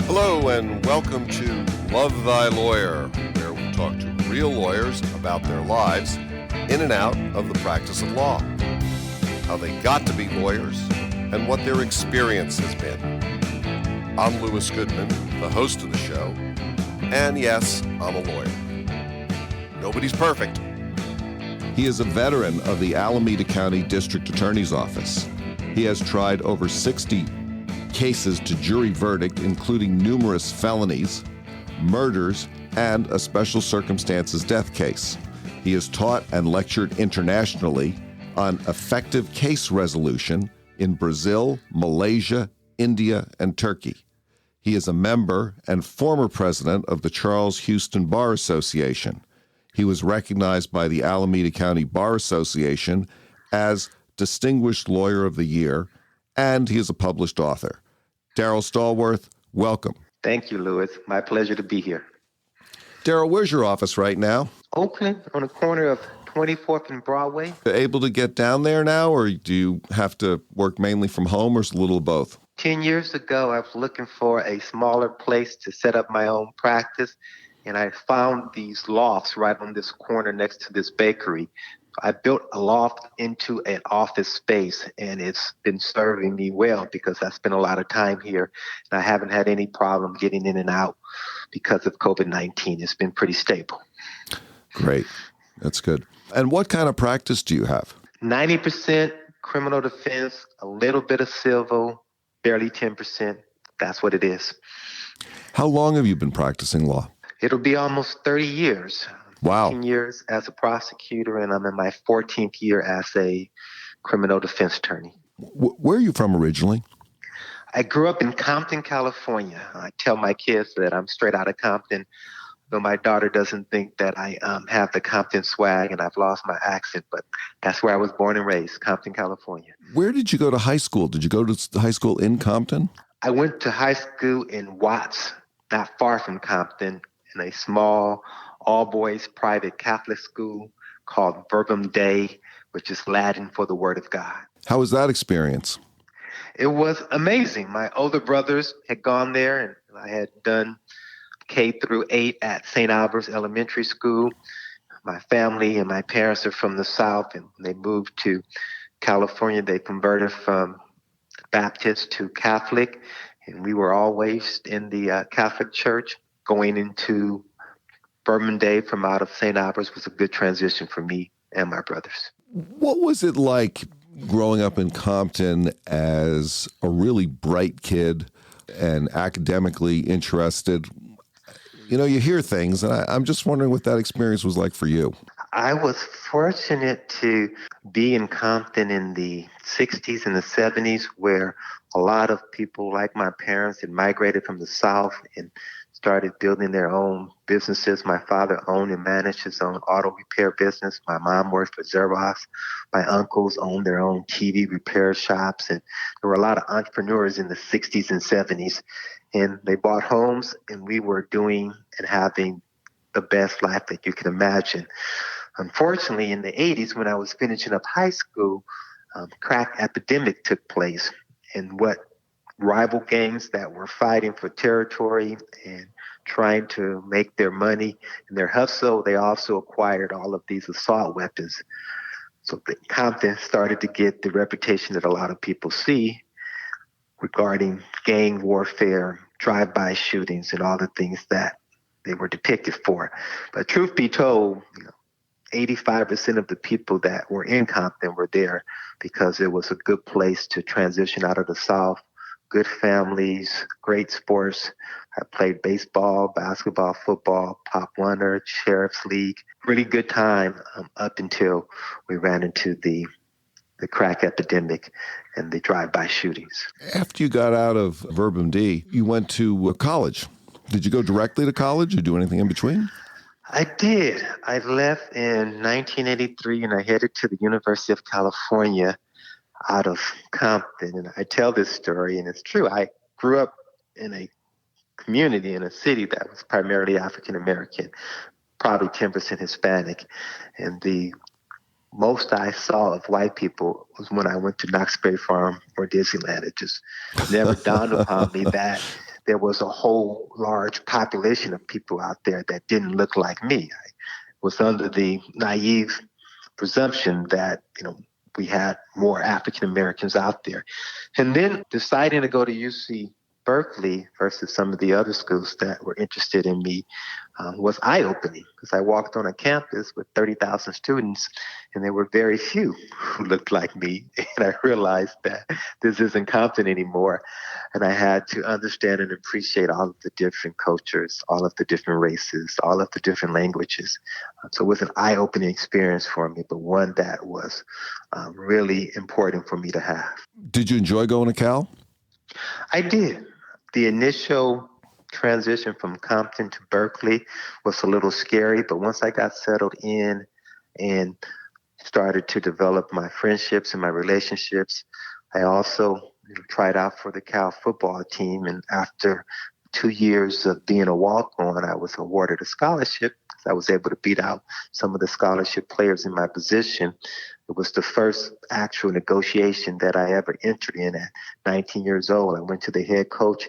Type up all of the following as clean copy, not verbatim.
Hello and welcome to Love Thy Lawyer, where we talk to real lawyers about their lives in and out of the practice of law, how they got to be lawyers, and what their experience has been. I'm Louis Goodman, the host of the show, and yes, I'm a lawyer. Nobody's perfect. He is a veteran of the Alameda County District Attorney's Office. He has tried over 60 cases to jury verdict, including numerous felonies, murders, and a special circumstances death case. He has taught and lectured internationally on effective case resolution in Brazil, Malaysia, India, and Turkey. He is a member and former president of the Charles Houston Bar Association. He was recognized by the Alameda County Bar Association as Distinguished Lawyer of the Year, and he is a published author. Darryl Stallworth, welcome. Thank you, Louis. My pleasure to be here. Darryl, where's your office right now? Oakland, on the corner of 24th and Broadway. Able to get down there now, or do you have to work mainly from home, or is it a little of both? 10 years ago, I was looking for a smaller place to set up my own practice, and I found these lofts right on this corner next to this bakery. I built a loft into an office space, and it's been serving me well because I spent a lot of time here, and I haven't had any problem getting in and out because of COVID-19. It's been pretty stable. Great. That's good. And what kind of practice do you have? 90% criminal defense, a little bit of civil, barely 10%. That's what it is. How long have you been practicing law? It'll be almost 30 years. Wow. 15 years as a prosecutor, and I'm in my 14th year as a criminal defense attorney. Where are you from originally? I grew up in Compton, California. I tell my kids that I'm straight out of Compton, though my daughter doesn't think that I have the Compton swag and I've lost my accent, but that's where I was born and raised, Compton, California. Where did you go to high school? Did you go to high school in Compton? I went to high school in Watts, not far from Compton, in a small all-boys private Catholic school called Verbum Dei, which is Latin for the Word of God. How was that experience? It was amazing. My older brothers had gone there, and I had done K through 8 at St. Albert's Elementary School. My family and my parents are from the South, and when they moved to California, they converted from Baptist to Catholic, and we were always in the Catholic Church. Going into Verbum Dei from out of St. Albert's was a good transition for me and my brothers. What was it like growing up in Compton as a really bright kid and academically interested? You know, you hear things, and I'm just wondering what that experience was like for you. I was fortunate to be in Compton in the 60s and the 70s, where a lot of people like my parents had migrated from the South and started building their own businesses. My father owned and managed his own auto repair business. My mom worked for Xerox. My uncles owned their own TV repair shops. And there were a lot of entrepreneurs in the 60s and 70s. And they bought homes, and we were doing and having the best life that you can imagine. Unfortunately, in the 80s, when I was finishing up high school, crack epidemic took place. And what rival gangs that were fighting for territory and trying to make their money in their hustle, they also acquired all of these assault weapons. So Compton started to get the reputation that a lot of people see regarding gang warfare, drive-by shootings, and all the things that they were depicted for. But truth be told, 85% of the people that were in Compton were there because it was a good place to transition out of the South. Good families, great sports. I played baseball, basketball, football, Pop Warner, Sheriff's League. Really good time up until we ran into the crack epidemic and the drive-by shootings. After you got out of Verbum Dei, you went to college. Did you go directly to college or do anything in between? I did. I left in 1983 and I headed to the University of California out of Compton. And I tell this story, and it's true. I grew up in a community, in a city that was primarily African-American, probably 10% Hispanic. And the most I saw of white people was when I went to Knott's Berry Farm or Disneyland. It just never dawned upon me that there was a whole large population of people out there that didn't look like me. I was under the naive presumption that, we had more African Americans out there. And then deciding to go to UC Berkeley versus some of the other schools that were interested in me was eye-opening, because I walked on a campus with 30,000 students and there were very few who looked like me. And I realized that this isn't Compton anymore. And I had to understand and appreciate all of the different cultures, all of the different races, all of the different languages. So it was an eye-opening experience for me, but one that was really important for me to have. Did you enjoy going to Cal? I did. The initial transition from Compton to Berkeley was a little scary, but once I got settled in and started to develop my friendships and my relationships, I also tried out for the Cal football team. And after 2 years of being a walk-on, I was awarded a scholarship. I was able to beat out some of the scholarship players in my position. It was the first actual negotiation that I ever entered in at 19 years old. I went to the head coach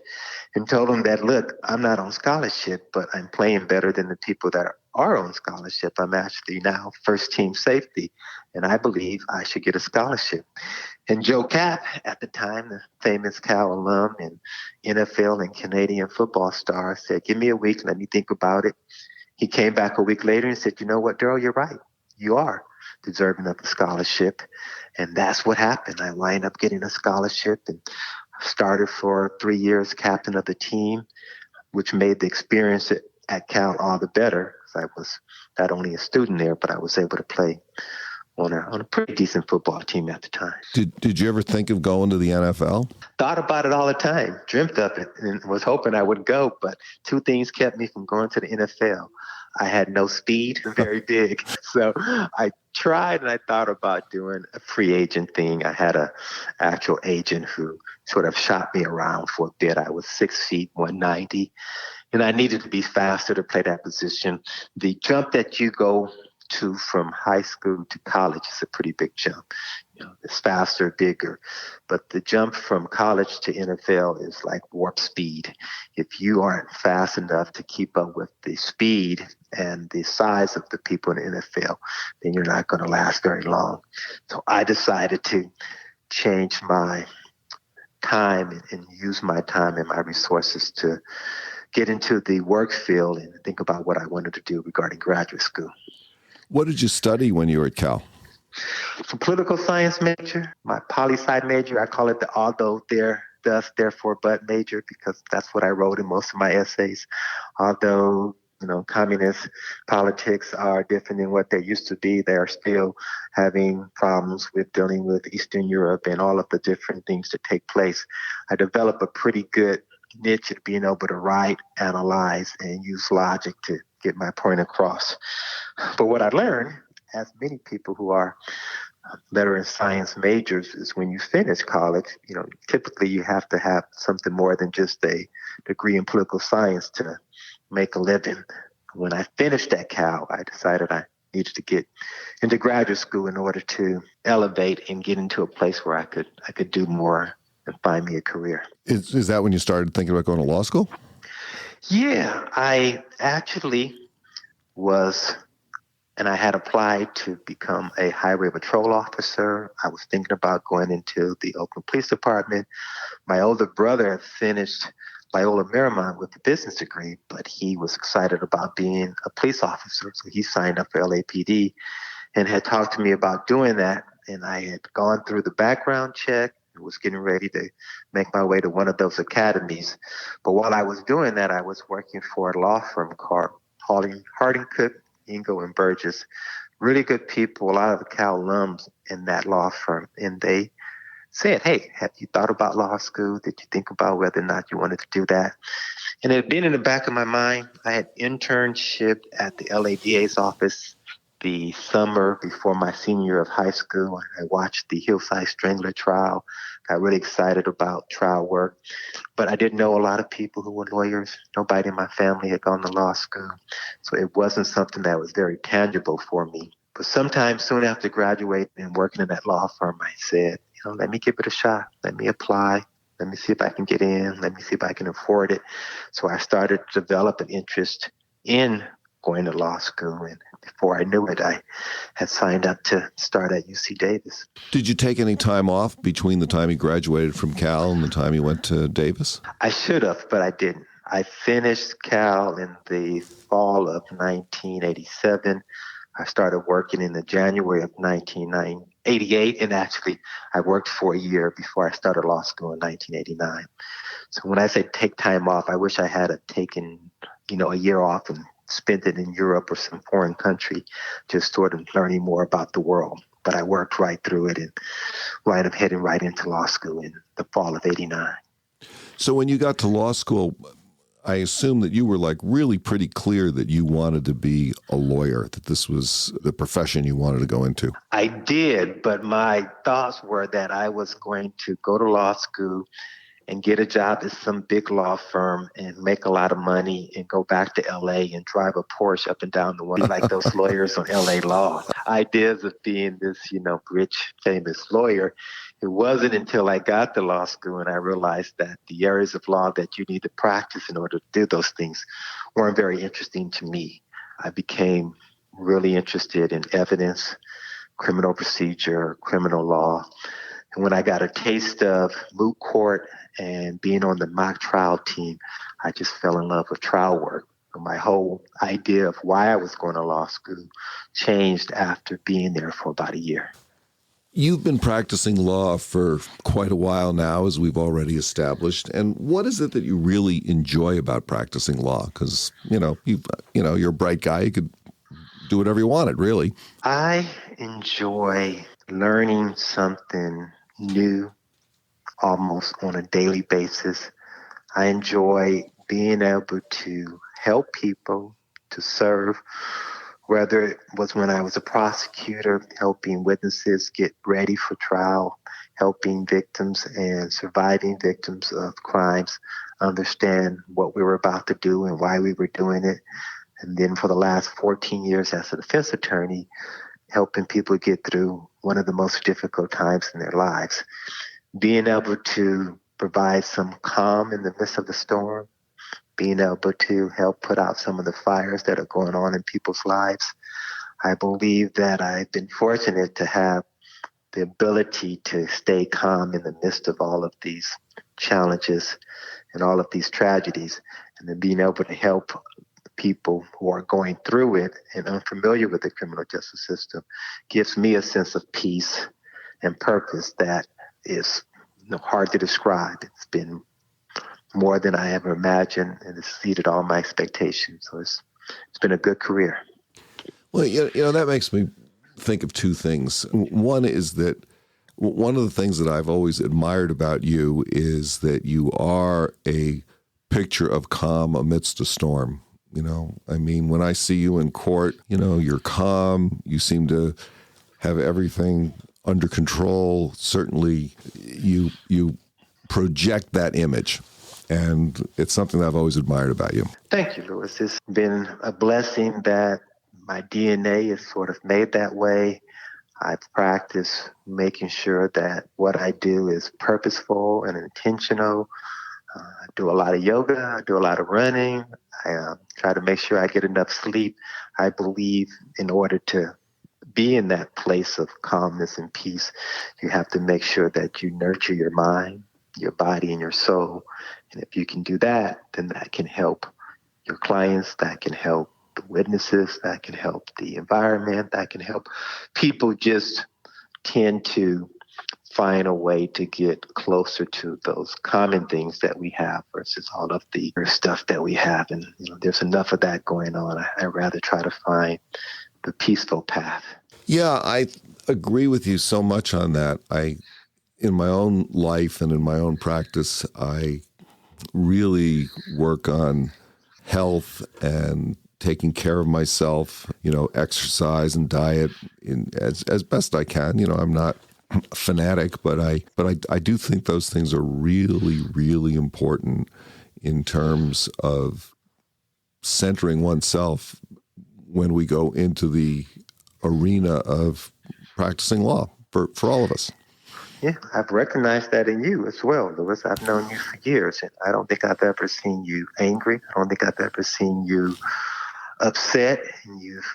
and told him that, look, I'm not on scholarship, but I'm playing better than the people that are on scholarship. I'm actually now first team safety, and I believe I should get a scholarship. And Joe Katz, at the time, the famous Cal alum and NFL and Canadian football star, said, give me a week, let me think about it. He came back a week later and said, you know what, Darryl, you're right. You are deserving of a scholarship. And that's what happened. I wound up getting a scholarship and started for 3 years captain of the team, which made the experience at Cal all the better. I was not only a student there, but I was able to play on a pretty decent football team at the time. Did you ever think of going to the NFL? Thought about it all the time, dreamt of it, and was hoping I would go, but two things kept me from going to the NFL. I had no speed, very big. So I tried and I thought about doing a free agent thing. I had a actual agent who sort of shot me around for a bit. I was 6 feet, 190, and I needed to be faster to play that position. The jump that you go to from high school to college is a pretty big jump. It's faster, bigger. But the jump from college to NFL is like warp speed. If you aren't fast enough to keep up with the speed and the size of the people in the NFL, then you're not going to last very long. So I decided to change my time and use my time and my resources to get into the work field and think about what I wanted to do regarding graduate school. What did you study when you were at Cal? So political science major, my poli-sci major, I call it the although, there, thus, therefore, but major, because that's what I wrote in most of my essays. Although, communist politics are different than what they used to be, they are still having problems with dealing with Eastern Europe and all of the different things that take place. I developed a pretty good niche at being able to write, analyze, and use logic to get my point across. But what I learned, as many people who are letter and science majors, is when you finish college, typically you have to have something more than just a degree in political science to make a living. When I finished at Cal, I decided I needed to get into graduate school in order to elevate and get into a place where I could do more and find me a career. Is that when you started thinking about going to law school? Yeah, I actually was, and I had applied to become a highway patrol officer. I was thinking about going into the Oakland Police Department. My older brother had finished Loyola Marymount with a business degree, but he was excited about being a police officer, so he signed up for LAPD and had talked to me about doing that. And I had gone through the background check and was getting ready to make my way to one of those academies. But while I was doing that, I was working for a law firm called Harding Cook, Ingo, and Burgess. Really good people, a lot of the Cal alums in that law firm. And they said, hey, have you thought about law school? Did you think about whether or not you wanted to do that? And it had been in the back of my mind. I had internship at the LADA's office the summer before my senior year of high school. I watched the Hillside Strangler trial, got really excited about trial work, but I didn't know a lot of people who were lawyers. Nobody in my family had gone to law school, so it wasn't something that was very tangible for me. But sometime soon after graduating and working in that law firm, I said, let me give it a shot. Let me apply. Let me see if I can get in. Let me see if I can afford it. So I started to develop an interest in going to law school. And before I knew it, I had signed up to start at UC Davis. Did you take any time off between the time you graduated from Cal and the time you went to Davis? I should have, but I didn't. I finished Cal in the fall of 1987. I started working in the January of 1988, and actually I worked for a year before I started law school in 1989. So when I say take time off, I wish I had taken, a year off and spent it in Europe or some foreign country, just sort of learning more about the world. But I worked right through it and wound up heading right into law school in the fall of 89. So when you got to law school, I assume that you were really pretty clear that you wanted to be a lawyer, that this was the profession you wanted to go into. I did, but my thoughts were that I was going to go to law school and get a job at some big law firm and make a lot of money and go back to LA and drive a Porsche up and down the one like those lawyers on LA Law. Ideas of being this, rich, famous lawyer. It wasn't until I got to law school and I realized that the areas of law that you need to practice in order to do those things weren't very interesting to me. I became really interested in evidence, criminal procedure, criminal law. And when I got a taste of moot court and being on the mock trial team, I just fell in love with trial work. My whole idea of why I was going to law school changed after being there for about a year. You've been practicing law for quite a while now, as we've already established. And what is it that you really enjoy about practicing law? Because, you're a bright guy. You could do whatever you wanted, really. I enjoy learning something new almost on a daily basis. I enjoy being able to help people, to serve, whether it was when I was a prosecutor, helping witnesses get ready for trial, helping victims and surviving victims of crimes understand what we were about to do and why we were doing it. And then for the last 14 years as a defense attorney, helping people get through one of the most difficult times in their lives. Being able to provide some calm in the midst of the storm, being able to help put out some of the fires that are going on in people's lives. I believe that I've been fortunate to have the ability to stay calm in the midst of all of these challenges and all of these tragedies, and then being able to help people who are going through it and unfamiliar with the criminal justice system gives me a sense of peace and purpose that is hard to describe. It's been more than I ever imagined, and it's exceeded all my expectations. So it's been a good career. Well, that makes me think of two things. One is that one of the things that I've always admired about you is that you are a picture of calm amidst a storm. When I see you in court, you're calm. You seem to have everything under control. Certainly, you project that image. And it's something that I've always admired about you. Thank you, Louis. It's been a blessing that my DNA is sort of made that way. I've practiced making sure that what I do is purposeful and intentional. I do a lot of yoga. I do a lot of running. I try to make sure I get enough sleep. I believe in order to be in that place of calmness and peace, you have to make sure that you nurture your mind, your body, and your soul. And if you can do that, then that can help your clients, that can help the witnesses, that can help the environment, that can help people just tend to find a way to get closer to those common things that we have versus all of the stuff that we have. And there's enough of that going on. I'd rather try to find the peaceful path. Yeah, I agree with you so much on that. In my own life and in my own practice, I really work on health and taking care of myself, exercise and diet as best I can. I'm not a fanatic, but I do think those things are really, really important in terms of centering oneself when we go into the arena of practicing law for all of us. Yeah, I've recognized that in you as well, Lewis. I've known you for years, and I don't think I've ever seen you angry. I don't think I've ever seen you upset, and you've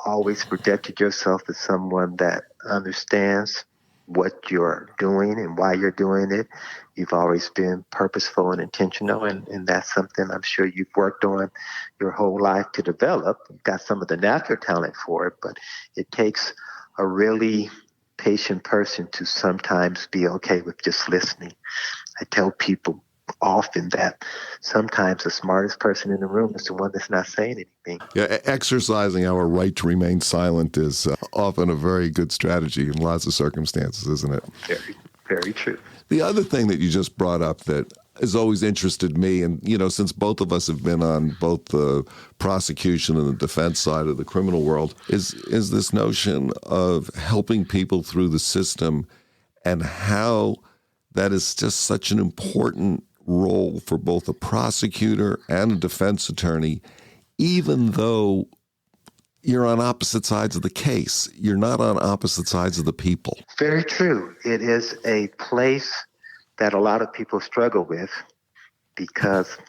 always projected yourself as someone that understands what you're doing and why you're doing it. You've always been purposeful and intentional, and that's something I'm sure you've worked on your whole life to develop. You've got some of the natural talent for it, but it takes a really patient person to sometimes be okay with just listening. I tell people often that sometimes the smartest person in the room is the one that's not saying anything. Yeah, exercising our right to remain silent is often a very good strategy in lots of circumstances, isn't it? Very, very true. The other thing that you just brought up that has always interested me, and, since both of us have been on both the prosecution and the defense side of the criminal world, is this notion of helping people through the system and how that is just such an important role for both a prosecutor and a defense attorney, even though you're on opposite sides of the case. You're not on opposite sides of the people. Very true. It is a place that a lot of people struggle with because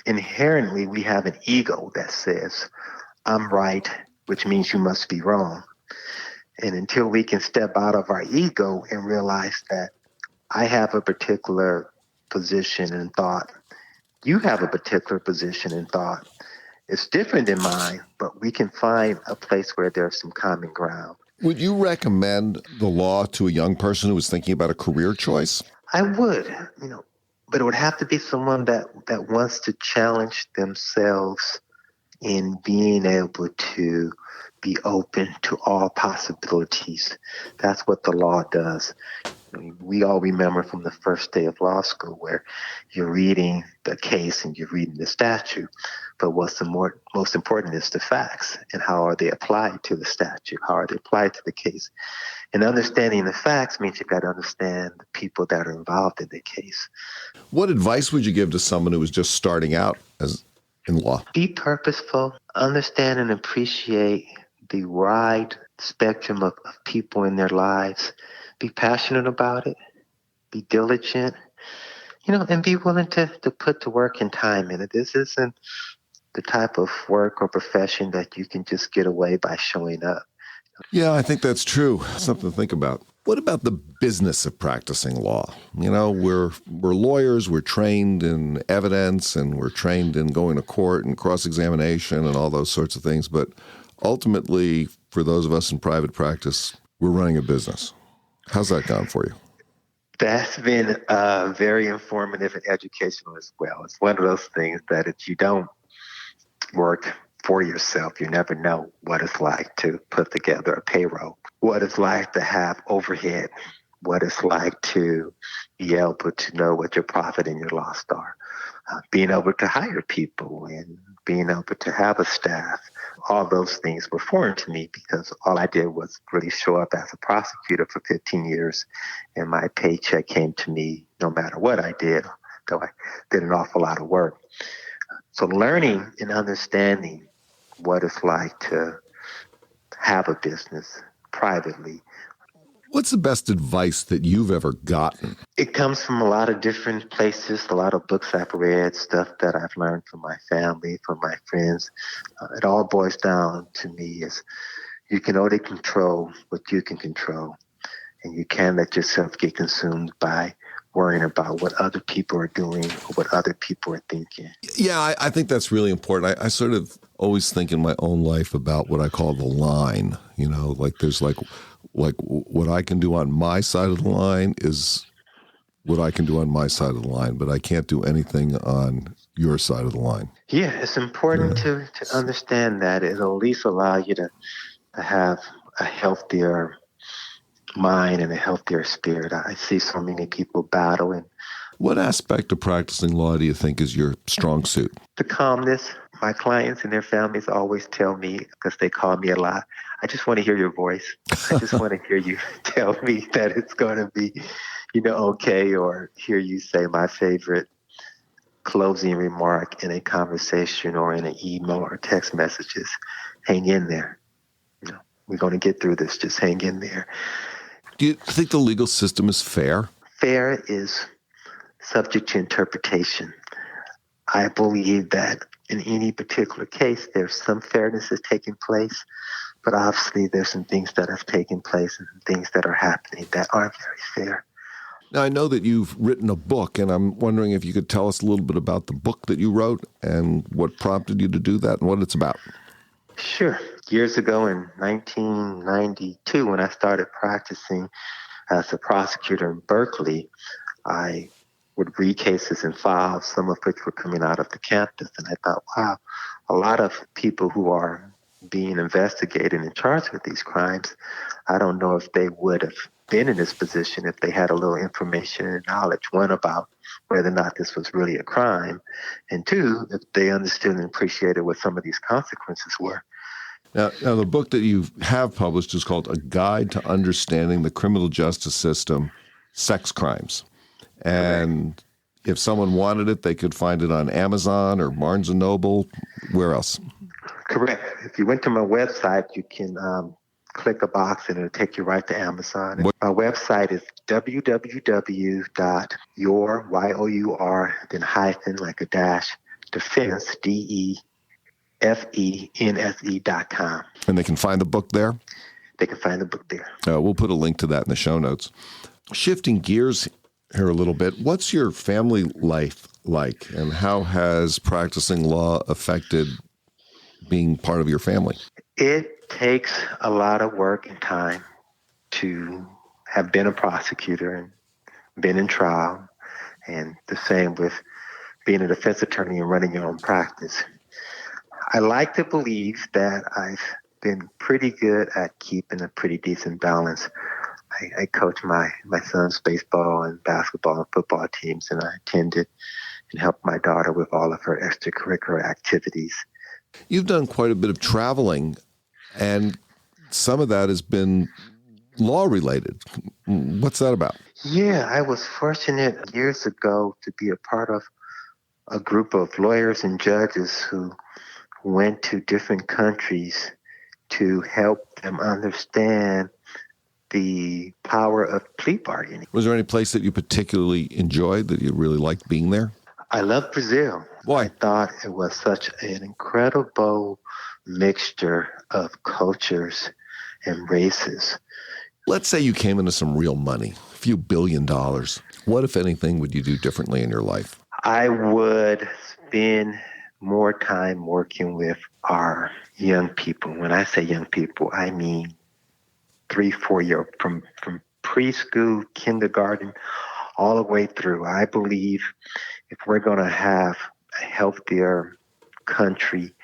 inherently we have an ego that says, I'm right, which means you must be wrong. And until we can step out of our ego and realize that I have a particular position and thought, you have a particular position and thought, it's different than mine, but we can find a place where there's some common ground. Would you recommend the law to a young person who is thinking about a career choice? I would, but it would have to be someone that wants to challenge themselves in being able to be open to all possibilities. That's what the law does. We all remember from the first day of law school where you're reading the case and you're reading the statute, but what's the most important is the facts and how are they applied to the statute, how are they applied to the case. And understanding the facts means you've got to understand the people that are involved in the case. What advice would you give to someone who was just starting out in law? Be purposeful, understand and appreciate the wide spectrum of people in their lives. Be passionate about it, be diligent, and be willing to put the work and time in it. This isn't the type of work or profession that you can just get away by showing up. Yeah, I think that's true. Something to think about. What about the business of practicing law? We're lawyers, we're trained in evidence, and we're trained in going to court and cross-examination and all those sorts of things. But ultimately, for those of us in private practice, we're running a business. How's that gone for you? That's been very informative and educational as well. It's one of those things that if you don't work for yourself, you never know what it's like to put together a payroll, what it's like to have overhead, what it's like to be able to know what your profit and your loss are, being able to hire people and being able to have a staff. All those things were foreign to me because all I did was really show up as a prosecutor for 15 years, and my paycheck came to me no matter what I did, though I did an awful lot of work. So learning and understanding what it's like to have a business privately. What's the best advice that you've ever gotten? It comes from a lot of different places, a lot of books I've read, stuff that I've learned from my family, from my friends. It all boils down to me is you can only control what you can control, and you can't let yourself get consumed by worrying about what other people are doing or what other people are thinking. Yeah, I think that's really important. I sort of always think in my own life about what I call the line. There's like what I can do on my side of the line is what I can do on my side of the line, but I can't do anything on your side of the line. Yeah, it's important to understand that. It'll at least allow you to have a healthier mind and a healthier spirit. I see so many people battling. What aspect of practicing law do you think is your strong suit? The calmness. My clients and their families always tell me, because they call me a lot, I just want to hear your voice. I just want to hear you tell me that it's going to be, okay, or hear you say my favorite closing remark in a conversation or in an email or text messages. Hang in there. We're going to get through this. Just hang in there. Do you think the legal system is fair? Fair is subject to interpretation. I believe that in any particular case, there's some fairness that's taking place, but obviously there's some things that have taken place and some things that are happening that aren't very fair. Now, I know that you've written a book, and I'm wondering if you could tell us a little bit about the book that you wrote and what prompted you to do that and what it's about. Sure. Years ago in 1992, when I started practicing as a prosecutor in Berkeley, I would read cases and files, some of which were coming out of the campus. And I thought, wow, a lot of people who are being investigated and charged with these crimes, I don't know if they would have been in this position if they had a little information and knowledge, one, about whether or not this was really a crime, and two, if they understood and appreciated what some of these consequences were. Now, the book that you have published is called A Guide to Understanding the Criminal Justice System, Sex Crimes. And if someone wanted it, they could find it on Amazon or Barnes & Noble. Where else? Correct. If you went to my website, you can click a box and it'll take you right to Amazon. My website is www.your, then hyphen, like a dash, defense, DEFENSE.com. And they can find the book there? They can find the book there. We'll put a link to that in the show notes. Shifting gears here a little bit, what's your family life like, and how has practicing law affected being part of your family? It takes a lot of work and time to have been a prosecutor and been in trial, and the same with being a defense attorney and running your own practice. I like to believe that I've been pretty good at keeping a pretty decent balance. I coach my son's baseball and basketball and football teams, and I attended and helped my daughter with all of her extracurricular activities. You've done quite a bit of traveling, and some of that has been law-related. What's that about? Yeah, I was fortunate years ago to be a part of a group of lawyers and judges who went to different countries to help them understand the power of plea bargaining. Was there any place that you particularly enjoyed, that you really liked being there? I love Brazil. Why? I thought it was such an incredible mixture of cultures and races. Let's say you came into some real money, a few $1 billion. What, if anything, would you do differently in your life? I would spend more time working with our young people. When I say young people, I mean 3-4 year, from preschool, kindergarten, all the way through. I believe if we're going to have a healthier country,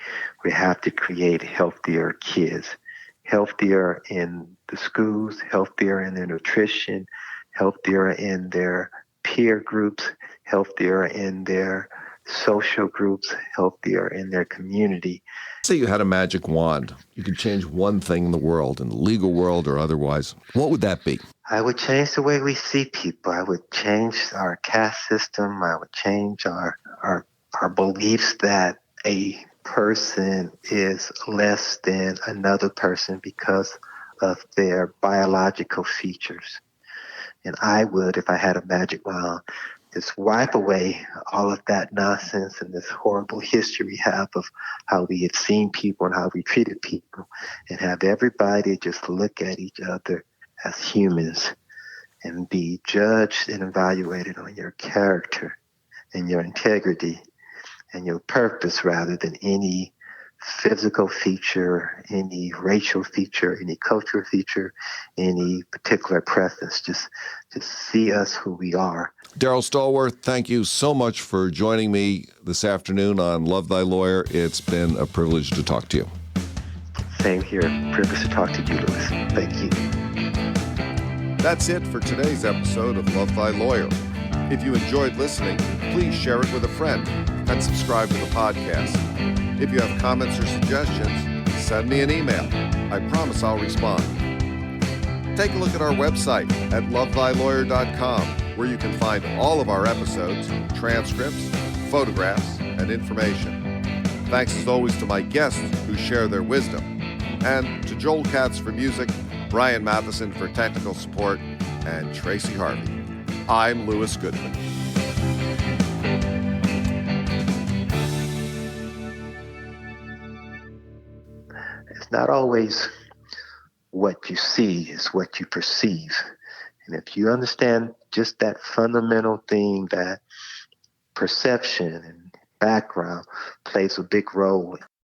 we have to create healthier kids, healthier in the schools, healthier in their nutrition, healthier in their peer groups, healthier in their social groups, healthier in their community. Say you had a magic wand. You could change one thing in the world, in the legal world or otherwise. What would that be? I would change the way we see people. I would change our caste system. I would change our beliefs that a person is less than another person because of their biological features. And I would, if I had a magic wand, just wipe away all of that nonsense and this horrible history we have of how we have seen people and how we treated people, and have everybody just look at each other as humans and be judged and evaluated on your character and your integrity and your purpose rather than any physical feature, any racial feature, any cultural feature, any particular preference. Just see us who we are. Darryl Stallworth, thank you so much for joining me this afternoon on Love Thy Lawyer. It's been a privilege to talk to you. Same here. Privilege to talk to you, Louis. Thank you. That's it for today's episode of Love Thy Lawyer. If you enjoyed listening, please share it with a friend and subscribe to the podcast. If you have comments or suggestions, send me an email. I promise I'll respond. Take a look at our website at lovethylawyer.com, where you can find all of our episodes, transcripts, photographs, and information. Thanks as always to my guests who share their wisdom, and to Joel Katz for music, Bryan Matheson for technical support, and Tracy Harvey. I'm Louis Goodman. It's not always what you see, it's what you perceive. And if you understand just that fundamental thing, that perception and background plays a big role